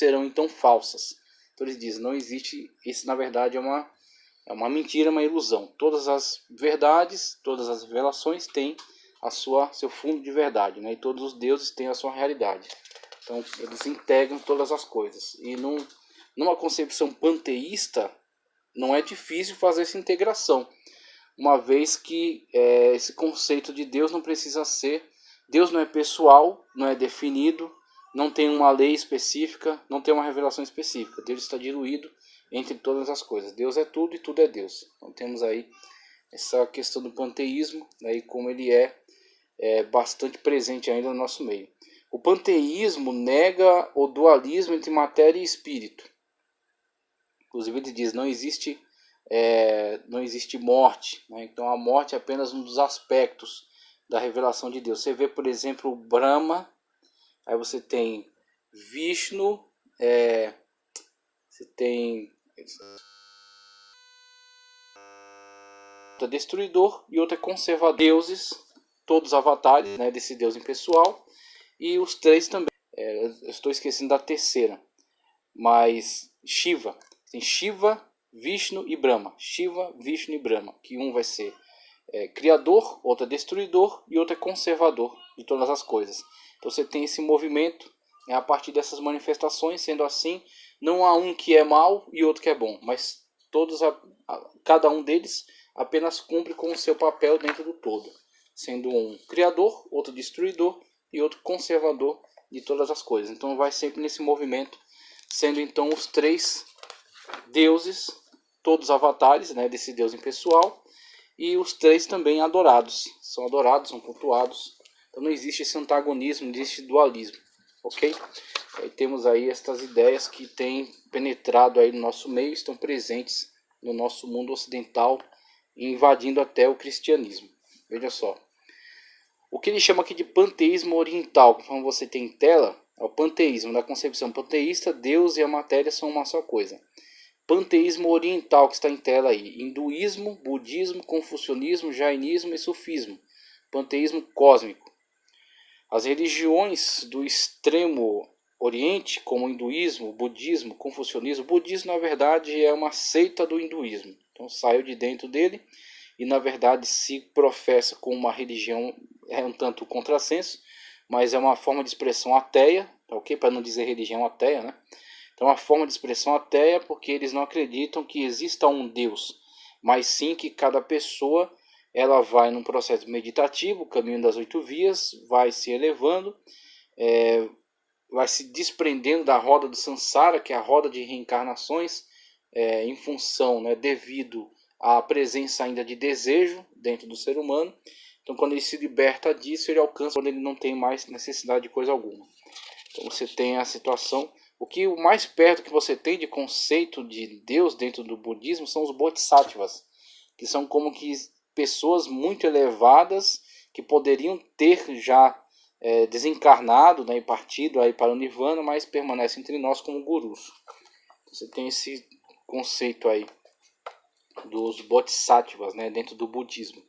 serão então falsas. Então ele diz, não existe, isso na verdade é uma mentira, uma ilusão. Todas as verdades, todas as revelações têm seu fundo de verdade, né? E todos os deuses têm a sua realidade. Então eles integram todas as coisas. E numa concepção panteísta, não é difícil fazer essa integração, uma vez que esse conceito de Deus não precisa ser... Deus não é pessoal, não é definido, não tem uma lei específica, não tem uma revelação específica. Deus está diluído entre todas as coisas. Deus é tudo e tudo é Deus. Então temos aí essa questão do panteísmo, né, e como ele é bastante presente ainda no nosso meio. O panteísmo nega o dualismo entre matéria e espírito. Inclusive ele diz, não existe morte, né? Então a morte é apenas um dos aspectos da revelação de Deus. Você vê, por exemplo, o Brahma, aí você tem Vishnu, você tem outro é destruidor e outro é conservador. Deuses, todos avatares, né, desse Deus impessoal, e os três também. Eu estou esquecendo da terceira, mas Shiva. Tem Shiva, Vishnu e Brahma. Shiva, Vishnu e Brahma. Que um vai ser criador, outro é destruidor e outro é conservador de todas as coisas. Então você tem esse movimento a partir dessas manifestações. Sendo assim, não há um que é mau e outro que é bom, mas cada um deles apenas cumpre com o seu papel dentro do todo, sendo um criador, outro destruidor e outro conservador de todas as coisas. Então vai sempre nesse movimento, sendo então os três deuses, todos avatares, né, desse Deus impessoal, e os três também adorados, são cultuados. Então não existe esse antagonismo, não existe dualismo, ok? Aí temos aí estas ideias que têm penetrado aí no nosso meio, estão presentes no nosso mundo ocidental, invadindo até o cristianismo. Veja só. O que ele chama aqui de panteísmo oriental, como você tem em tela, é o panteísmo. Da concepção panteísta, Deus e a matéria são uma só coisa. Panteísmo oriental, que está em tela aí: hinduísmo, budismo, confucionismo, jainismo e sufismo. Panteísmo cósmico. As religiões do extremo oriente, como o hinduísmo, budismo, confucionismo. O budismo, na verdade, é uma seita do hinduísmo. Então saiu de dentro dele e, na verdade, se professa como uma religião um tanto contrassenso, mas é uma forma de expressão ateia, ok? Para não dizer religião ateia, né? Então é uma forma de expressão ateia porque eles não acreditam que exista um Deus, mas sim que cada pessoa ela vai num processo meditativo, o caminho das 8 vias, vai se elevando, vai se desprendendo da roda do Sansara, que é a roda de reencarnações, em função, né, devido à presença ainda de desejo dentro do ser humano. Então quando ele se liberta disso, ele alcança quando ele não tem mais necessidade de coisa alguma. Então você tem a situação... O mais perto que você tem de conceito de Deus dentro do budismo são os bodhisattvas, que são como que pessoas muito elevadas que poderiam ter já desencarnado, né, e partido aí para o Nirvana, mas permanecem entre nós como gurus. Você tem esse conceito aí dos bodhisattvas, né, dentro do budismo.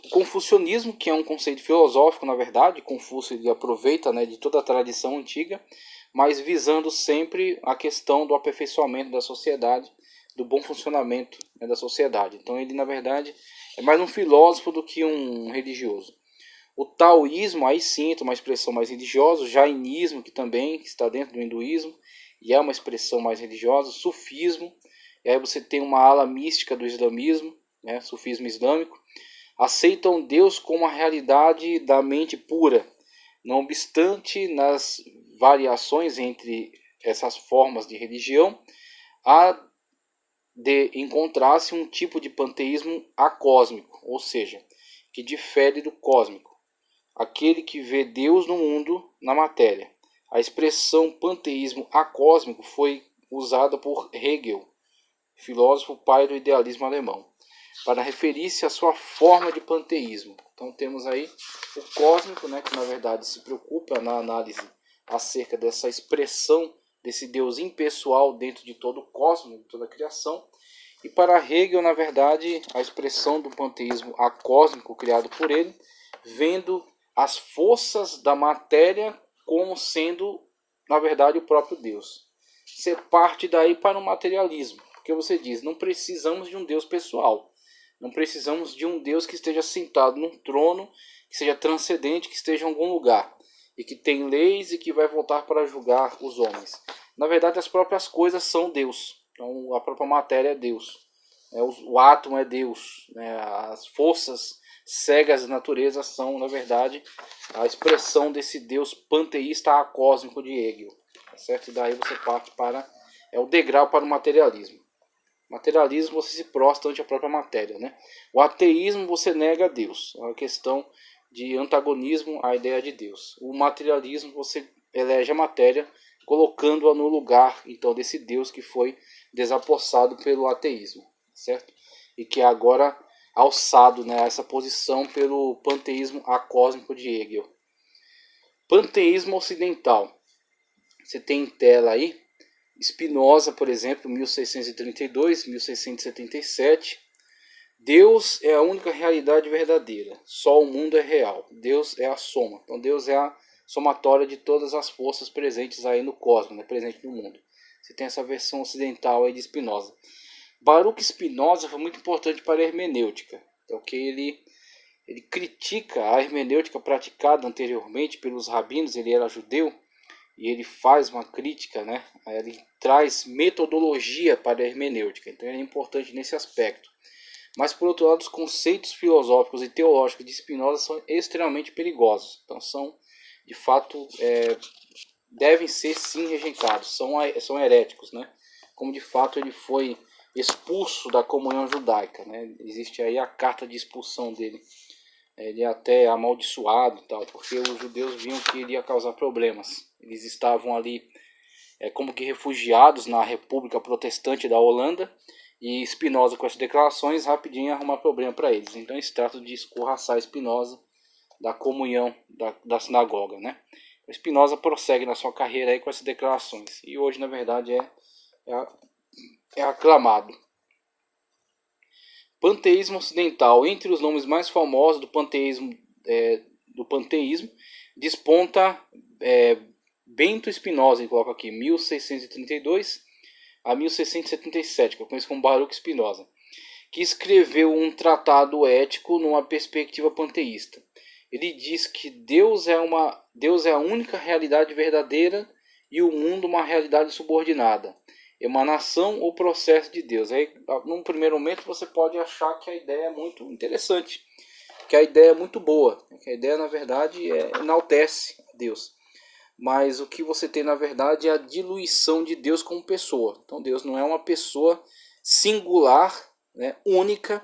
O confucionismo, que é um conceito filosófico, na verdade, Confúcio ele aproveita, né, de toda a tradição antiga, mas visando sempre a questão do aperfeiçoamento da sociedade, do bom funcionamento, né, da sociedade. Então ele, na verdade, é mais um filósofo do que um religioso. O taoísmo, aí sim, é uma expressão mais religiosa. O jainismo, que também está dentro do hinduísmo, e é uma expressão mais religiosa. O sufismo, e aí você tem uma ala mística do islamismo, né, sufismo islâmico. Aceitam Deus como a realidade da mente pura. Não obstante, nas variações entre essas formas de religião, há de encontrar-se um tipo de panteísmo acósmico, ou seja, que difere do cósmico, aquele que vê Deus no mundo, na matéria. A expressão panteísmo acósmico foi usada por Hegel, filósofo pai do idealismo alemão, para referir-se à sua forma de panteísmo. Então temos aí o cósmico, né, que na verdade se preocupa na análise acerca dessa expressão desse Deus impessoal dentro de todo o cosmos, de toda a criação. E para Hegel, na verdade, a expressão do panteísmo acósmico criado por ele, vendo as forças da matéria como sendo, na verdade, o próprio Deus. você parte daí para o materialismo. Porque você diz, não precisamos de um Deus pessoal. Não precisamos de um Deus que esteja sentado num trono, que seja transcendente, que esteja em algum lugar. E que tem leis e que vai voltar para julgar os homens. Na verdade, as próprias coisas são Deus. Então, a própria matéria é Deus. O átomo é Deus. As forças cegas da natureza são, na verdade, a expressão desse Deus panteísta acósmico de Hegel. Certo? E daí você parte para o degrau para o materialismo. Materialismo, você se prostra ante a própria matéria, né? O ateísmo, você nega a Deus. É uma questão de antagonismo à ideia de Deus. O materialismo, você elege a matéria, colocando-a no lugar, então, desse Deus que foi desapossado pelo ateísmo, certo? E que é agora alçado, né, a essa posição pelo panteísmo acósmico de Hegel. Panteísmo ocidental. Você tem em tela aí Spinoza, por exemplo, 1632, 1677. Deus é a única realidade verdadeira. Só o mundo é real. Deus é a soma. Então Deus é a somatória de todas as forças presentes aí no cosmos, né, presente no mundo. Você tem essa versão ocidental aí de Spinoza. Baruch Spinoza foi muito importante para a hermenêutica. Então, que ele critica a hermenêutica praticada anteriormente pelos rabinos. Ele era judeu. E ele faz uma crítica, né? Ele traz metodologia para a hermenêutica. Então ele é importante nesse aspecto. Mas por outro lado, os conceitos filosóficos e teológicos de Spinoza são extremamente perigosos. Então são, de fato, devem ser sim rejeitados. São heréticos, né? Como de fato ele foi expulso da comunhão judaica, né? Existe aí a carta de expulsão dele. Ele é até amaldiçoado, tal, porque os judeus viam que ele ia causar problemas. Eles estavam ali como que refugiados na República Protestante da Holanda, e Spinoza, com essas declarações, rapidinho arruma problema para eles. Então eles tratam de escorraçar Spinoza da comunhão da sinagoga, né? Spinoza prossegue na sua carreira aí com essas declarações, e hoje na verdade é aclamado. Panteísmo ocidental. Entre os nomes mais famosos do panteísmo, desponta Bento Spinoza, ele coloca aqui, 1632 a 1677, que eu conheço como Baruch Spinoza, que escreveu um tratado ético numa perspectiva panteísta. Ele diz que Deus é a única realidade verdadeira e o mundo uma realidade subordinada. Emanação ou processo de Deus. Aí, num primeiro momento, você pode achar que a ideia é muito interessante, que a ideia é muito boa, que a ideia, na verdade, enaltece Deus. Mas o que você tem, na verdade, é a diluição de Deus como pessoa. Então, Deus não é uma pessoa singular, né, única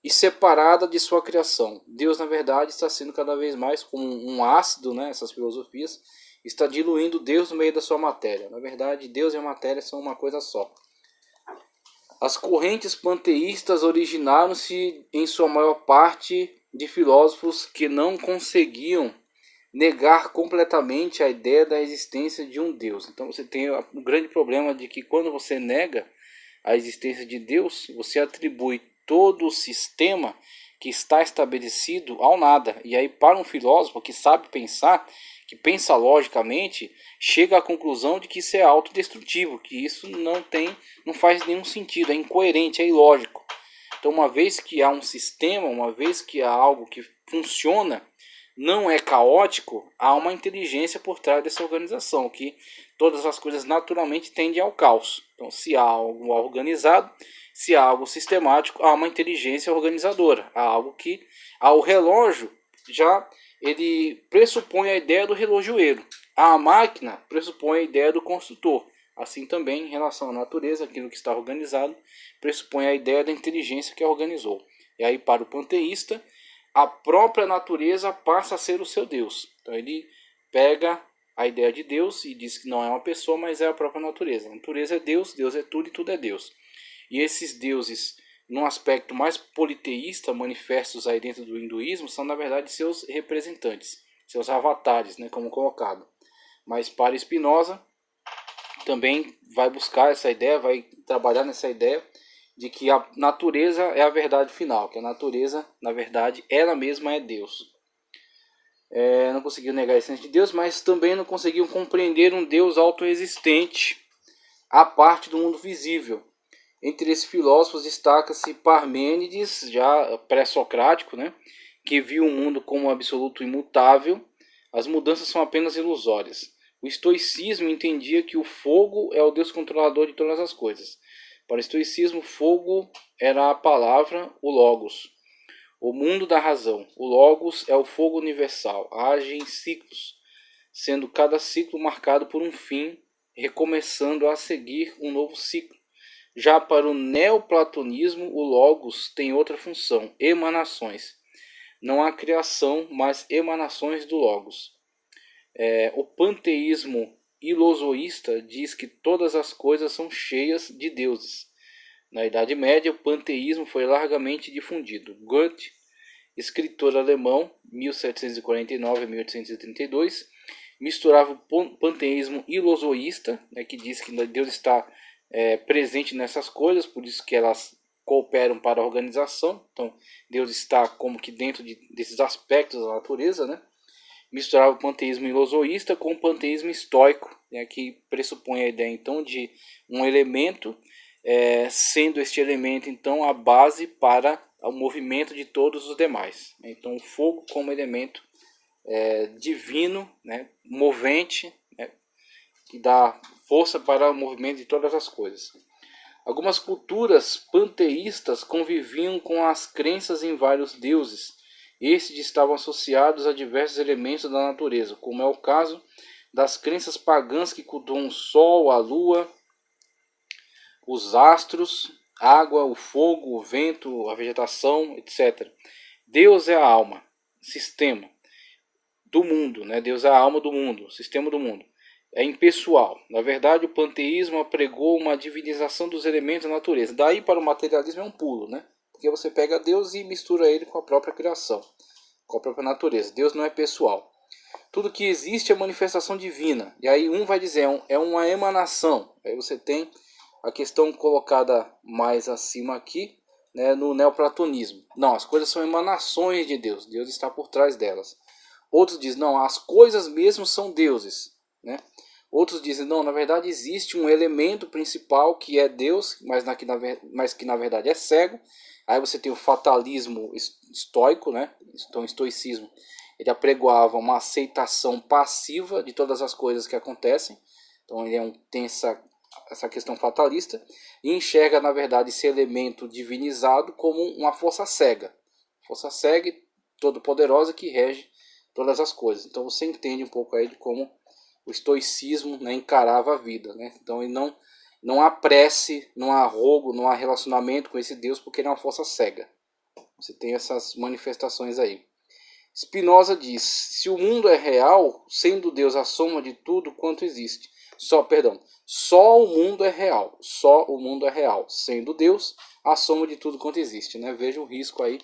e separada de sua criação. Deus, na verdade, está sendo cada vez mais como um ácido, né, essas filosofias, está diluindo Deus no meio da sua matéria. Na verdade, Deus e a matéria são uma coisa só. As correntes panteístas originaram-se, em sua maior parte, de filósofos que não conseguiam negar completamente a ideia da existência de um Deus. Então você tem o grande problema de que quando você nega a existência de Deus, você atribui todo o sistema que está estabelecido ao nada. E aí, para um filósofo que sabe pensar, que pensa logicamente, chega à conclusão de que isso é autodestrutivo, que isso não faz nenhum sentido, é incoerente, é ilógico. Então, uma vez que há um sistema, uma vez que há algo que funciona, não é caótico, há uma inteligência por trás dessa organização, que todas as coisas naturalmente tendem ao caos. Então, se há algo organizado, se há algo sistemático, há uma inteligência organizadora. Há o relógio, já ele pressupõe a ideia do relojoeiro. A máquina pressupõe a ideia do construtor. Assim também, em relação à natureza, aquilo que está organizado, pressupõe a ideia da inteligência que a organizou. E aí, para o panteísta, a própria natureza passa a ser o seu Deus. Então ele pega a ideia de Deus e diz que não é uma pessoa, mas é a própria natureza. A natureza é Deus, Deus é tudo e tudo é Deus. E esses deuses, num aspecto mais politeísta, manifestos aí dentro do hinduísmo, são na verdade seus representantes, seus avatares, né, como colocado. Mas para Spinoza também vai buscar essa ideia, vai trabalhar nessa ideia de que a natureza é a verdade final, que a natureza, na verdade, ela mesma é Deus. Não conseguiu negar a essência de Deus, mas também não conseguiu compreender um Deus autoexistente, à parte do mundo visível. Entre esses filósofos destaca-se Parmênides, já pré-socrático, né, que viu o mundo como absoluto imutável. As mudanças são apenas ilusórias. O estoicismo entendia que o fogo é o Deus controlador de todas as coisas. Para o estoicismo, fogo era a palavra, o logos, o mundo da razão. O logos é o fogo universal, age em ciclos, sendo cada ciclo marcado por um fim, recomeçando a seguir um novo ciclo. Já para o neoplatonismo, o logos tem outra função, emanações. Não há criação, mas emanações do logos. O panteísmo ilozoísta diz que todas as coisas são cheias de deuses. Na Idade Média, o panteísmo foi largamente difundido. Goethe, escritor alemão, 1749 a 1832, misturava o panteísmo ilozoísta, né, que diz que Deus está presente nessas coisas, por isso que elas cooperam para a organização. Então, Deus está como que dentro desses aspectos da natureza, né? Misturava o panteísmo ilozoísta com o panteísmo estoico, né, que pressupõe a ideia então de um elemento, sendo este elemento então a base para o movimento de todos os demais. Então, o fogo como elemento divino, né, movente, né, que dá força para o movimento de todas as coisas. Algumas culturas panteístas conviviam com as crenças em vários deuses. Estes estavam associados a diversos elementos da natureza, como é o caso das crenças pagãs que cultuam o sol, a lua, os astros, a água, o fogo, o vento, a vegetação, etc. Deus é a alma, sistema do mundo, né? Deus é a alma do mundo, sistema do mundo. É impessoal. Na verdade, o panteísmo apregou uma divinização dos elementos da natureza. Daí para o materialismo é um pulo, né? Porque você pega Deus e mistura ele com a própria criação, com a própria natureza. Deus não é pessoal. Tudo que existe é manifestação divina. E aí um vai dizer, é uma emanação. Aí você tem a questão colocada mais acima aqui, né, no neoplatonismo. Não, as coisas são emanações de Deus. Deus está por trás delas. Outros dizem, não, as coisas mesmo são deuses, né? Outros dizem, não, na verdade existe um elemento principal que é Deus, mas que na verdade é cego. Aí você tem o fatalismo estoico, né? Então o estoicismo, ele apregoava uma aceitação passiva de todas as coisas que acontecem. Então ele tem essa questão fatalista e enxerga na verdade esse elemento divinizado como uma força cega. Força cega e todo-poderosa que rege todas as coisas. Então você entende um pouco aí de como o estoicismo, né, encarava a vida, né? Então ele não há prece, não há rogo, não há relacionamento com esse Deus, porque ele é uma força cega. Você tem essas manifestações aí. Spinoza diz: se o mundo é real, sendo Deus a soma de tudo quanto existe. Só o mundo é real. Só o mundo é real, sendo Deus a soma de tudo quanto existe, né? Veja o risco aí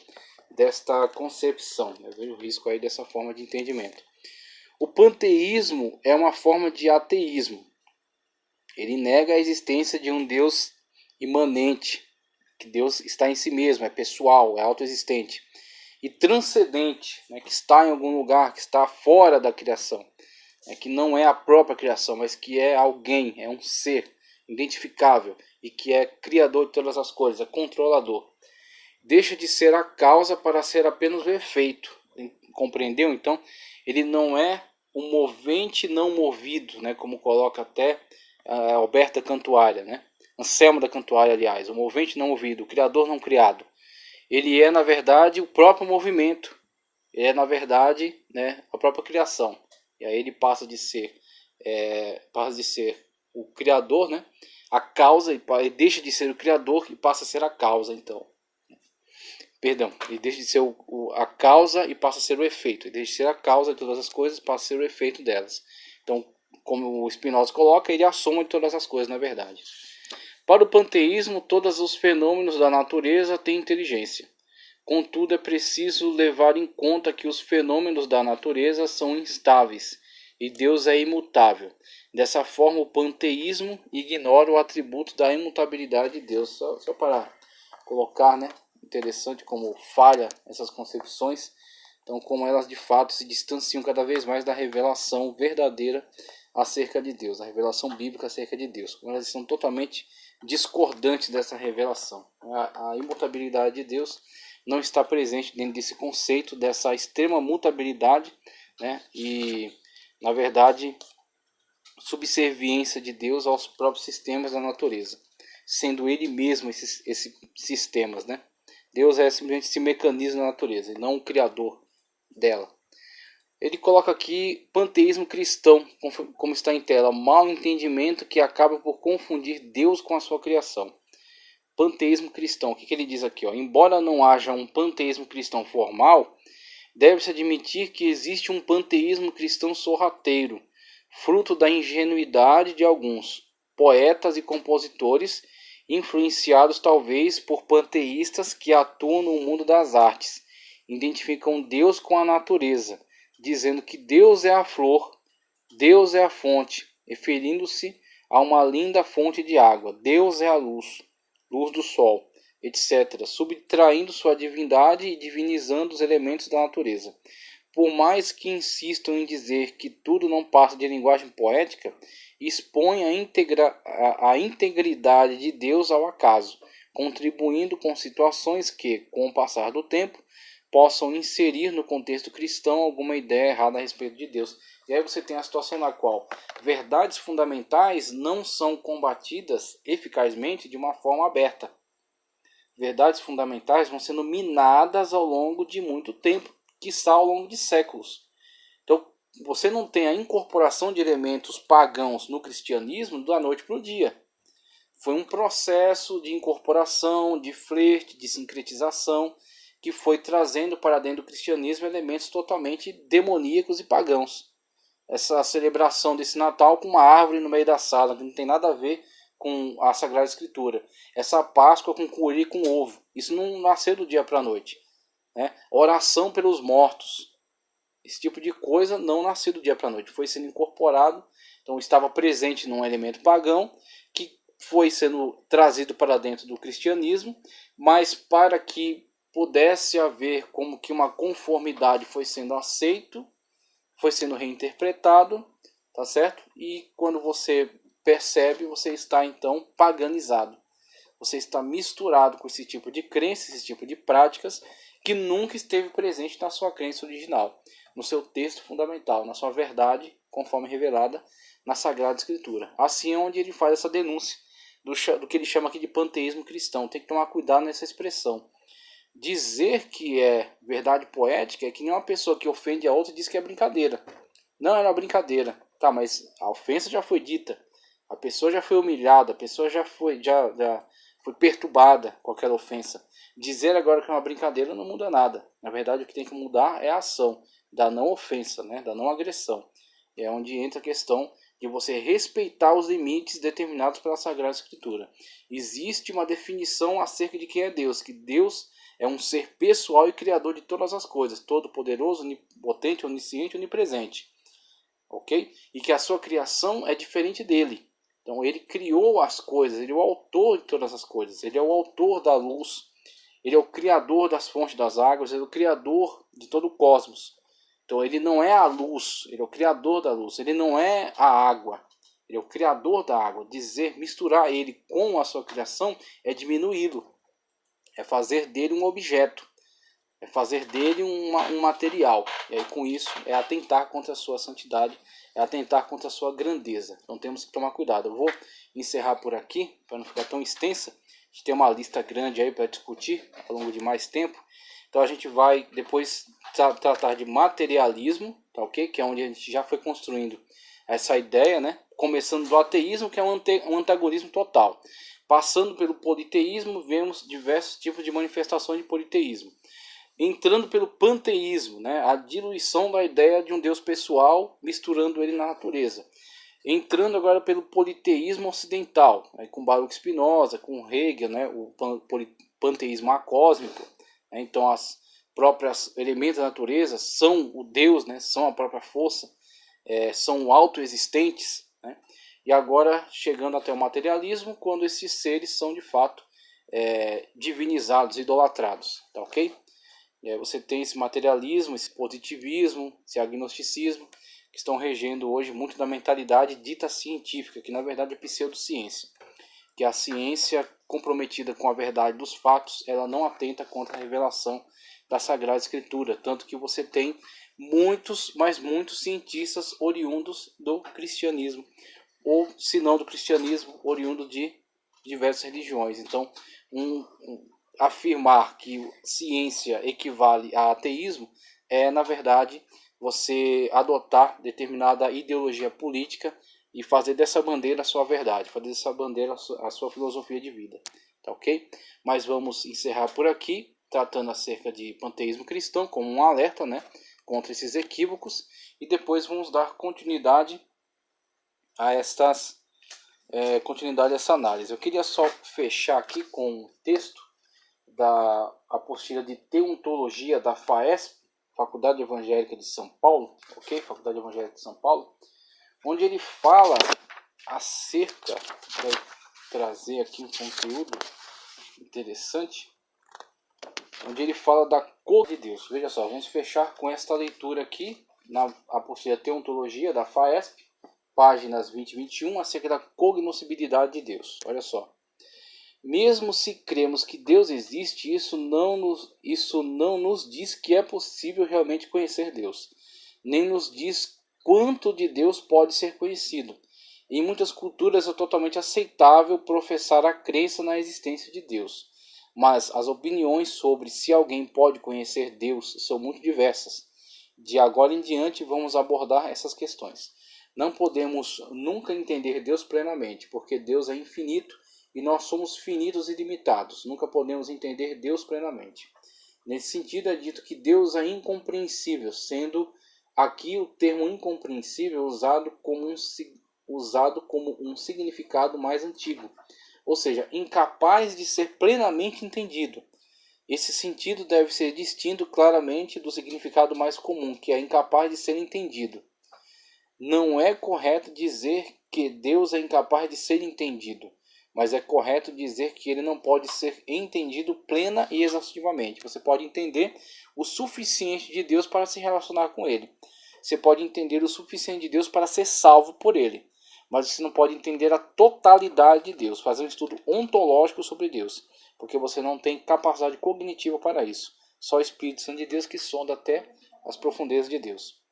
desta concepção, né? Veja o risco aí dessa forma de entendimento. O panteísmo é uma forma de ateísmo. Ele nega a existência de um Deus imanente, que Deus está em si mesmo, é pessoal, é autoexistente, e transcendente, né, que está em algum lugar, que está fora da criação, que não é a própria criação, mas que é alguém, é um ser identificável e que é criador de todas as coisas, é controlador. Deixa de ser a causa para ser apenas o efeito. Compreendeu? Então, ele não é um movente não movido, né, como coloca até Alberta Cantuária, né? Anselmo da Cantuária, aliás, o movente não movido, o criador não criado. Ele é, na verdade, o próprio movimento. Ele é, na verdade, né, a própria criação. E aí ele passa de ser o criador, né, a causa, e deixa de ser o criador e passa a ser a causa, então. Perdão, ele deixa de ser a causa e passa a ser o efeito. Ele deixa de ser a causa de todas as coisas e passa a ser o efeito delas. Então, como o Spinoza coloca, ele é a soma de todas as coisas, na verdade. Para o panteísmo, todos os fenômenos da natureza têm inteligência. Contudo, é preciso levar em conta que os fenômenos da natureza são instáveis e Deus é imutável. Dessa forma, o panteísmo ignora o atributo da imutabilidade de Deus. Só para colocar, né? Interessante como falha essas concepções. Então, como elas de fato se distanciam cada vez mais da revelação verdadeira acerca de Deus, a revelação bíblica acerca de Deus, como elas são totalmente discordantes dessa revelação. A imutabilidade de Deus não está presente dentro desse conceito, dessa extrema mutabilidade, né? E, na verdade, subserviência de Deus aos próprios sistemas da natureza, sendo Ele mesmo esses sistemas, né? Deus é simplesmente esse mecanismo da natureza, e não o criador dela. Ele coloca aqui panteísmo cristão, como está em tela, mau entendimento que acaba por confundir Deus com a sua criação. Panteísmo cristão, o que ele diz aqui? Embora não haja um panteísmo cristão formal, deve-se admitir que existe um panteísmo cristão sorrateiro, fruto da ingenuidade de alguns poetas e compositores, influenciados talvez por panteístas que atuam no mundo das artes, identificam Deus com a natureza, dizendo que Deus é a flor, Deus é a fonte, referindo-se a uma linda fonte de água, Deus é a luz, luz do sol, etc., subtraindo sua divindade e divinizando os elementos da natureza. Por mais que insistam em dizer que tudo não passa de linguagem poética, expõe a integridade de Deus ao acaso, contribuindo com situações que, com o passar do tempo, possam inserir no contexto cristão alguma ideia errada a respeito de Deus. E aí você tem a situação na qual verdades fundamentais não são combatidas eficazmente de uma forma aberta. Verdades fundamentais vão sendo minadas ao longo de muito tempo, quiçá ao longo de séculos. Então, você não tem a incorporação de elementos pagãos no cristianismo da noite para o dia. Foi um processo de incorporação, de flerte, de sincretização, que foi trazendo para dentro do cristianismo elementos totalmente demoníacos e pagãos. Essa celebração desse Natal com uma árvore no meio da sala, que não tem nada a ver com a Sagrada Escritura. Essa Páscoa com coelho e com ovo. Isso não nasceu do dia para a noite. Né? Oração pelos mortos. Esse tipo de coisa não nasceu do dia para a noite. Foi sendo incorporado. Então estava presente num elemento pagão que foi sendo trazido para dentro do cristianismo. Mas para que pudesse haver como que uma conformidade, foi sendo aceito, foi sendo reinterpretado, tá certo? E quando você percebe, você está então paganizado. Você está misturado com esse tipo de crença, esse tipo de práticas que nunca esteve presente na sua crença original, no seu texto fundamental, na sua verdade, conforme revelada na Sagrada Escritura. Assim é onde ele faz essa denúncia do que ele chama aqui de panteísmo cristão. Tem que tomar cuidado nessa expressão. Dizer que é verdade poética é que nem uma pessoa que ofende a outra e diz que é brincadeira. Não, era uma brincadeira. Tá, mas a ofensa já foi dita. A pessoa já foi humilhada, a pessoa já foi perturbada com aquela ofensa. Dizer agora que é uma brincadeira não muda nada. Na verdade, o que tem que mudar é a ação da não ofensa, né? Da não agressão. É onde entra a questão de você respeitar os limites determinados pela Sagrada Escritura. Existe uma definição acerca de quem é Deus, que Deus é um ser pessoal e criador de todas as coisas, todo-poderoso, onipotente, onisciente, onipresente. Ok? E que a sua criação é diferente dele. Então ele criou as coisas, ele é o autor de todas as coisas, ele é o autor da luz, ele é o criador das fontes das águas, ele é o criador de todo o cosmos. Então ele não é a luz, ele é o criador da luz, ele não é a água, ele é o criador da água. Misturar ele com a sua criação é diminuí-lo, é fazer dele um objeto, é fazer dele um material. E aí com isso é atentar contra a sua santidade, é atentar contra a sua grandeza. Então temos que tomar cuidado. Eu vou encerrar por aqui, para não ficar tão extensa. A gente tem uma lista grande aí para discutir ao longo de mais tempo. Então a gente vai depois tratar de materialismo, tá ok? Que é onde a gente já foi construindo essa ideia, né? Começando do ateísmo, que é um antagonismo total. Passando pelo politeísmo, vemos diversos tipos de manifestações de politeísmo. Entrando pelo panteísmo, né? A diluição da ideia de um Deus pessoal, misturando ele na natureza. Entrando agora pelo politeísmo ocidental, né? Com Baruch Spinoza, com Hegel, né? O panteísmo acósmico. Né? Então as próprias elementos da natureza são o Deus, né? São a própria força, são autoexistentes, né? E agora chegando até o materialismo, quando esses seres são de fato divinizados, idolatrados, tá ok? Você tem esse materialismo, esse positivismo, esse agnosticismo, que estão regendo hoje muito da mentalidade dita científica, que na verdade é pseudociência. Que a ciência comprometida com a verdade dos fatos, ela não atenta contra a revelação da Sagrada Escritura. Tanto que você tem muitos, mas muitos cientistas oriundos do cristianismo, ou se não do cristianismo, oriundo de diversas religiões. Então, afirmar que ciência equivale a ateísmo é, na verdade, você adotar determinada ideologia política e fazer dessa bandeira a sua verdade, fazer dessa bandeira a sua filosofia de vida, tá ok? Mas vamos encerrar por aqui, tratando acerca de panteísmo cristão, como um alerta, né, contra esses equívocos, e depois vamos dar continuidade a essa análise. Eu queria só fechar aqui com um texto da apostila de Teontologia da FAESP, Faculdade Evangélica de São Paulo, ok? Faculdade Evangélica de São Paulo, onde ele fala acerca, vou trazer aqui um conteúdo interessante, onde ele fala da cor de Deus. Veja só, vamos fechar com esta leitura aqui, na apostila Teontologia da FAESP, páginas 20 e 21, acerca da cognoscibilidade de Deus. Olha só. Mesmo se cremos que Deus existe, isso não nos diz que é possível realmente conhecer Deus, nem nos diz quanto de Deus pode ser conhecido. Em muitas culturas é totalmente aceitável professar a crença na existência de Deus, mas as opiniões sobre se alguém pode conhecer Deus são muito diversas. De agora em diante vamos abordar essas questões. Não podemos nunca entender Deus plenamente, porque Deus é infinito e nós somos finitos e limitados. Nunca podemos entender Deus plenamente. Nesse sentido é dito que Deus é incompreensível, sendo aqui o termo incompreensível usado como um significado mais antigo, ou seja, incapaz de ser plenamente entendido. Esse sentido deve ser distinto claramente do significado mais comum, que é incapaz de ser entendido. Não é correto dizer que Deus é incapaz de ser entendido, mas é correto dizer que ele não pode ser entendido plena e exaustivamente. Você pode entender o suficiente de Deus para se relacionar com ele. Você pode entender o suficiente de Deus para ser salvo por ele. Mas você não pode entender a totalidade de Deus, fazer um estudo ontológico sobre Deus, porque você não tem capacidade cognitiva para isso. Só o Espírito Santo de Deus que sonda até as profundezas de Deus.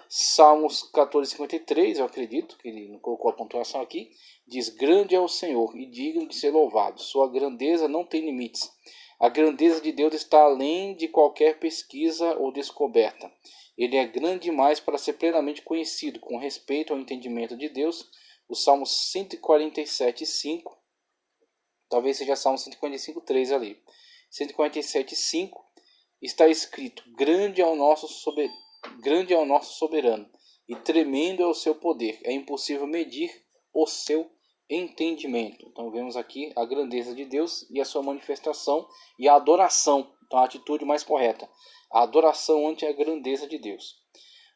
Salmos 14:53, eu acredito que ele não colocou a pontuação aqui, diz: grande é o Senhor e digno de ser louvado, sua grandeza não tem limites. A grandeza de Deus está além de qualquer pesquisa ou descoberta. Ele é grande demais para ser plenamente conhecido. Com respeito ao entendimento de Deus, o Salmo 147:5, talvez seja Salmo 145:3 ali, 147:5, está escrito: grande é o nosso soberano, e tremendo é o seu poder. É impossível medir o seu entendimento. Então vemos aqui a grandeza de Deus e a sua manifestação e a adoração. Então a atitude mais correta, a adoração ante a grandeza de Deus.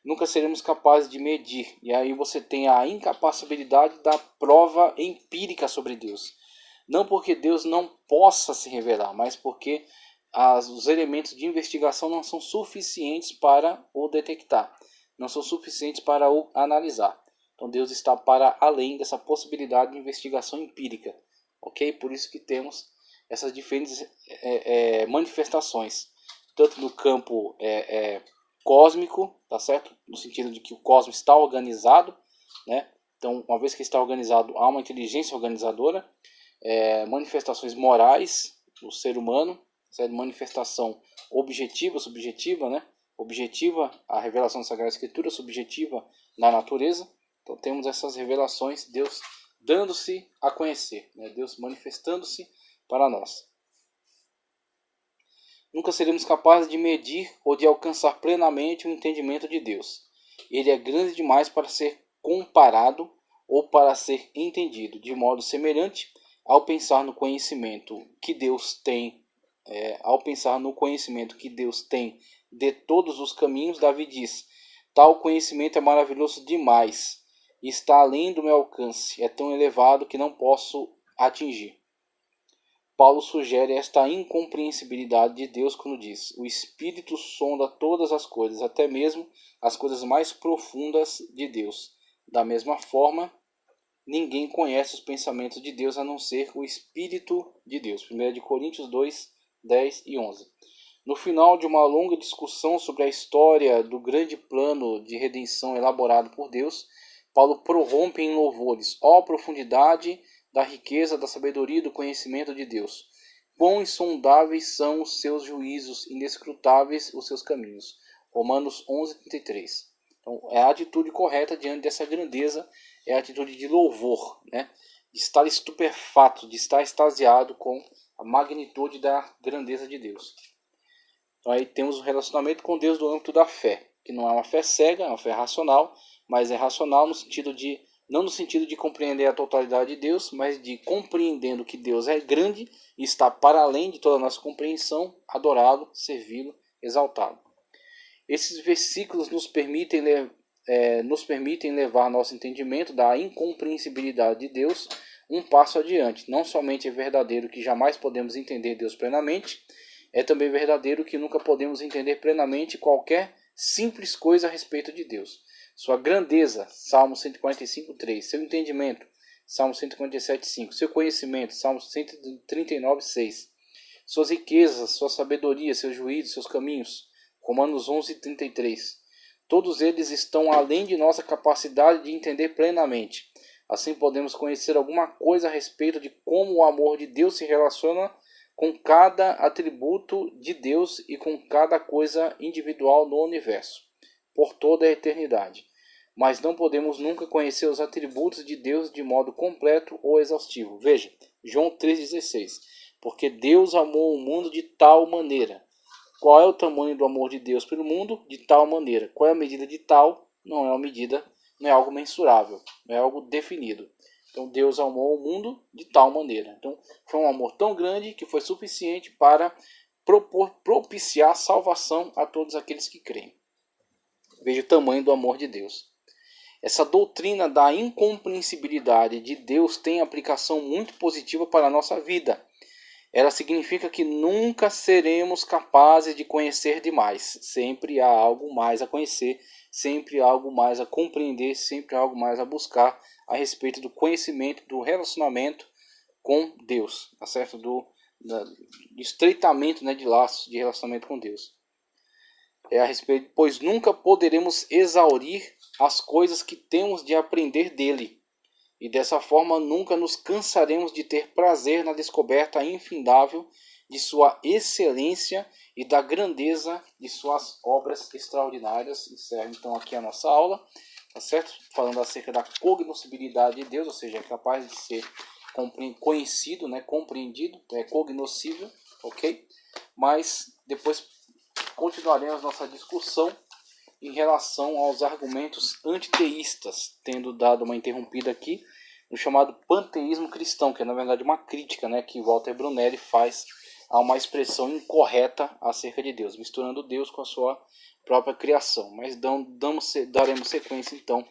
Nunca seremos capazes de medir. E aí você tem a incapacidade da prova empírica sobre Deus. Não porque Deus não possa se revelar, mas porque os elementos de investigação não são suficientes para o detectar, não são suficientes para o analisar. Então Deus está para além dessa possibilidade de investigação empírica, ok? Por isso que temos essas diferentes manifestações, tanto no campo cósmico, tá certo? No sentido de que o cosmos está organizado, né? Então, uma vez que está organizado, há uma inteligência organizadora, manifestações morais do ser humano, manifestação objetiva, subjetiva, né? Objetiva, a revelação da Sagrada Escritura, subjetiva na natureza. Então temos essas revelações, Deus dando-se a conhecer, né? Deus manifestando-se para nós. Nunca seremos capazes de medir ou de alcançar plenamente o entendimento de Deus. Ele é grande demais para ser comparado ou para ser entendido, de modo semelhante ao pensar no conhecimento que Deus tem. Ao pensar no conhecimento que Deus tem de todos os caminhos, Davi diz: tal conhecimento é maravilhoso demais, está além do meu alcance, é tão elevado que não posso atingir. Paulo sugere esta incompreensibilidade de Deus quando diz: o Espírito sonda todas as coisas, até mesmo as coisas mais profundas de Deus. Da mesma forma, ninguém conhece os pensamentos de Deus a não ser o Espírito de Deus. 1 Coríntios 2, 10 e 11. No final de uma longa discussão sobre a história do grande plano de redenção elaborado por Deus, Paulo prorrompe em louvores: ó profundidade da riqueza, da sabedoria e do conhecimento de Deus! Quão insondáveis são os seus juízos, inescrutáveis os seus caminhos. Romanos 11, 33. Então, é a atitude correta diante dessa grandeza, é a atitude de louvor, né? De estar estupefato, de estar extasiado com a magnitude da grandeza de Deus. Então aí temos o relacionamento com Deus no âmbito da fé, que não é uma fé cega, é uma fé racional, mas é racional no sentido de, não no sentido de compreender a totalidade de Deus, mas de compreendendo que Deus é grande e está para além de toda a nossa compreensão, adorá-lo, servi-lo, exaltá-lo. Esses versículos nos permitem levar nosso entendimento da incompreensibilidade de Deus um passo adiante. Não somente é verdadeiro que jamais podemos entender Deus plenamente, é também verdadeiro que nunca podemos entender plenamente qualquer simples coisa a respeito de Deus. Sua grandeza, Salmo 145, 3. Seu entendimento, Salmo 147, 5. Seu conhecimento, Salmo 139, 6. Suas riquezas, sua sabedoria, seus juízos, seus caminhos, Romanos 11, 33. Todos eles estão além de nossa capacidade de entender plenamente. Assim podemos conhecer alguma coisa a respeito de como o amor de Deus se relaciona com cada atributo de Deus e com cada coisa individual no universo, por toda a eternidade. Mas não podemos nunca conhecer os atributos de Deus de modo completo ou exaustivo. Veja, João 3,16. Porque Deus amou o mundo de tal maneira. Qual é o tamanho do amor de Deus pelo mundo? De tal maneira. Qual é a medida de tal? Não é uma medida, não é algo mensurável, não é algo definido. Então Deus amou o mundo de tal maneira. Então foi um amor tão grande que foi suficiente para propiciar salvação a todos aqueles que creem. Veja o tamanho do amor de Deus. Essa doutrina da incompreensibilidade de Deus tem aplicação muito positiva para a nossa vida. Ela significa que nunca seremos capazes de conhecer demais. Sempre há algo mais a conhecer, sempre há algo mais a compreender, sempre há algo mais a buscar a respeito do conhecimento, do relacionamento com Deus, tá certo? Do estreitamento, né, de laços de relacionamento com Deus. É a respeito, pois nunca poderemos exaurir as coisas que temos de aprender dele. E dessa forma nunca nos cansaremos de ter prazer na descoberta infindável de sua excelência e da grandeza de suas obras extraordinárias. Encerro então aqui a nossa aula, tá certo? Falando acerca da cognoscibilidade de Deus, ou seja, é capaz de ser conhecido, né? Compreendido, é cognoscível, ok? Mas depois continuaremos nossa discussão em relação aos argumentos antiteístas, tendo dado uma interrompida aqui no chamado panteísmo cristão, que é na verdade uma crítica, né, que Walter Brunelli faz a uma expressão incorreta acerca de Deus, misturando Deus com a sua própria criação. Mas daremos sequência então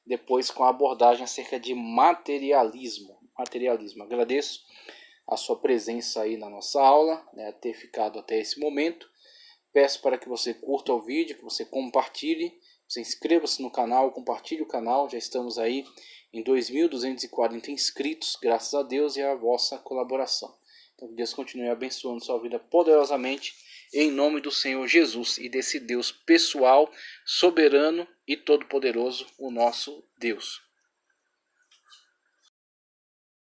depois com a abordagem acerca de materialismo. Agradeço a sua presença aí na nossa aula, né, ter ficado até esse momento. Peço para que você curta o vídeo, que você compartilhe, você inscreva-se no canal, compartilhe o canal. Já estamos aí em 2.240 inscritos, graças a Deus e à vossa colaboração. Então que Deus continue abençoando sua vida poderosamente, em nome do Senhor Jesus e desse Deus pessoal, soberano e todo-poderoso, o nosso Deus.